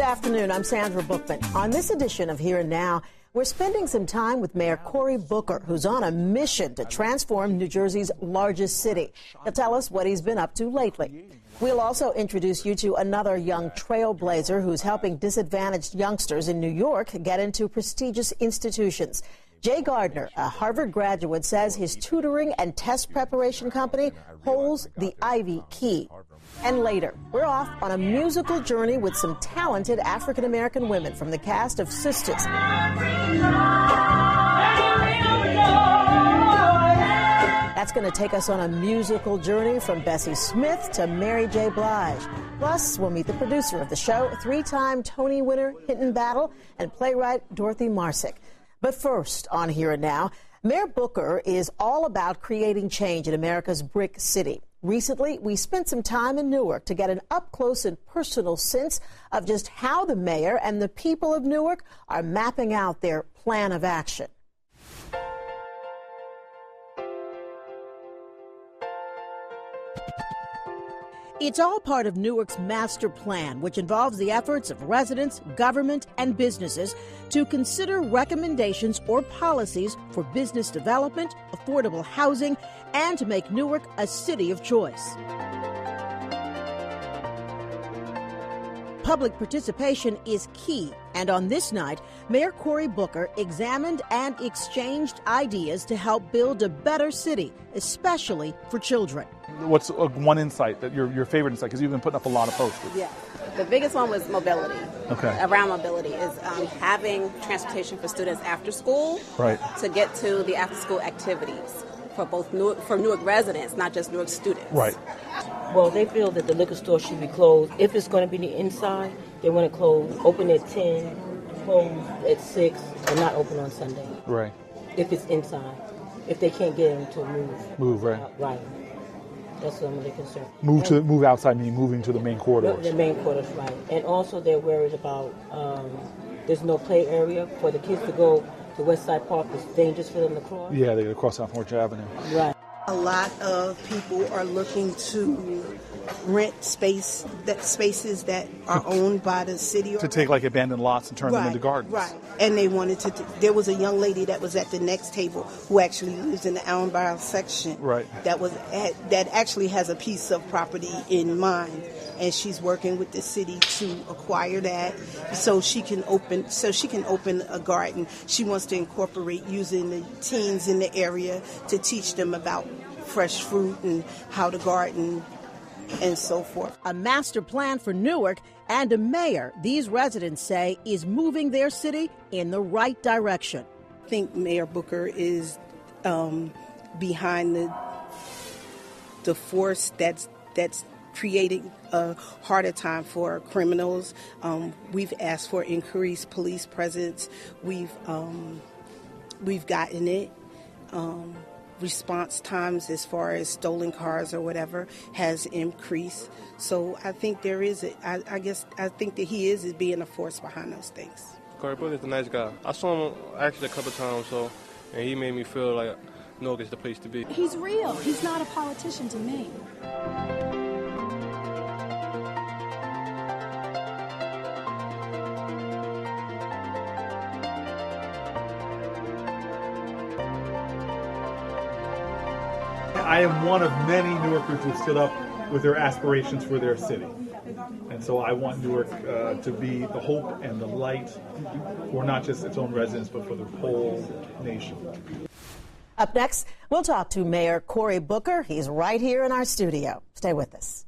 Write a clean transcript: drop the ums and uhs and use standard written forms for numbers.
afternoon. I'm Sandra Bookman. On this edition of Here and Now, we're spending some time with Mayor Cory Booker, who's on a mission to transform New Jersey's largest city. He'll tell us what he's been up to lately. We'll also introduce you to another young trailblazer who's helping disadvantaged youngsters in New York get into prestigious institutions. Jay Gardner, a Harvard graduate, says his tutoring and test preparation company holds the Ivy Key. And later, we're off on a musical journey with some talented African-American women from the cast of Sisters. That's going to take us on a musical journey from Bessie Smith to Mary J. Blige. Plus, we'll meet the producer of the show, three-time Tony winner Hinton Battle, and playwright Dorothy Marsick. But first, on Here and Now, Mayor Booker is all about creating change in America's brick city. Recently, we spent some time in Newark to get an up-close and personal sense of just how the mayor and the people of Newark are mapping out their plan of action. It's all part of Newark's master plan, which involves the efforts of residents, government, and businesses to consider recommendations or policies for business development, affordable housing, and to make Newark a city of choice. Public participation is key, and on this night, Mayor Cory Booker examined and exchanged ideas to help build a better city, especially for children. What's one insight, that your favorite insight, because you've been putting up a lot of posters? Yeah, the biggest one was mobility. Okay. Around mobility is having transportation for students after school, right, to get to the after-school activities for both Newark residents, not just Newark students. Right. Well, they feel that the liquor store should be closed. If it's going to be the inside, they want to close, open at 10, close at 6, and not open on Sunday. Right. If it's inside. If they can't get them to move. Move, right. Right. That's some of their concern. Move outside, meaning moving to the main corridors. The main corridors, right. And also they're worried about there's no play area for the kids to go to West Side Park. It's dangerous for them to cross. Yeah, they got to cross South Orange Avenue. Right. A lot of people are looking to rent spaces that are owned by the city. To take like abandoned lots and turn them into gardens. Right. And they wanted to. There was a young lady that was at the next table who actually lives in the Allenborough section. Right. That actually has a piece of property in mind, and she's working with the city to acquire that so she can open a garden. She wants to incorporate using the teens in the area to teach them about fresh fruit and how to garden and so forth. A master plan for Newark and a mayor, these residents say, is moving their city in the right direction. I think Mayor Booker is behind the force that's creating a harder time for criminals. We've asked for increased police presence. We've gotten it. Response times as far as stolen cars or whatever has increased. So I think there is I think that he is being a force behind those things. Cory Booker's a nice guy. I saw him actually a couple times, and he made me feel like Newark is the place to be. He's real. He's not a politician to me. I am one of many Newarkers who stood up with their aspirations for their city. And so I want Newark to be the hope and the light for not just its own residents, but for the whole nation. Up next, we'll talk to Mayor Cory Booker. He's right here in our studio. Stay with us.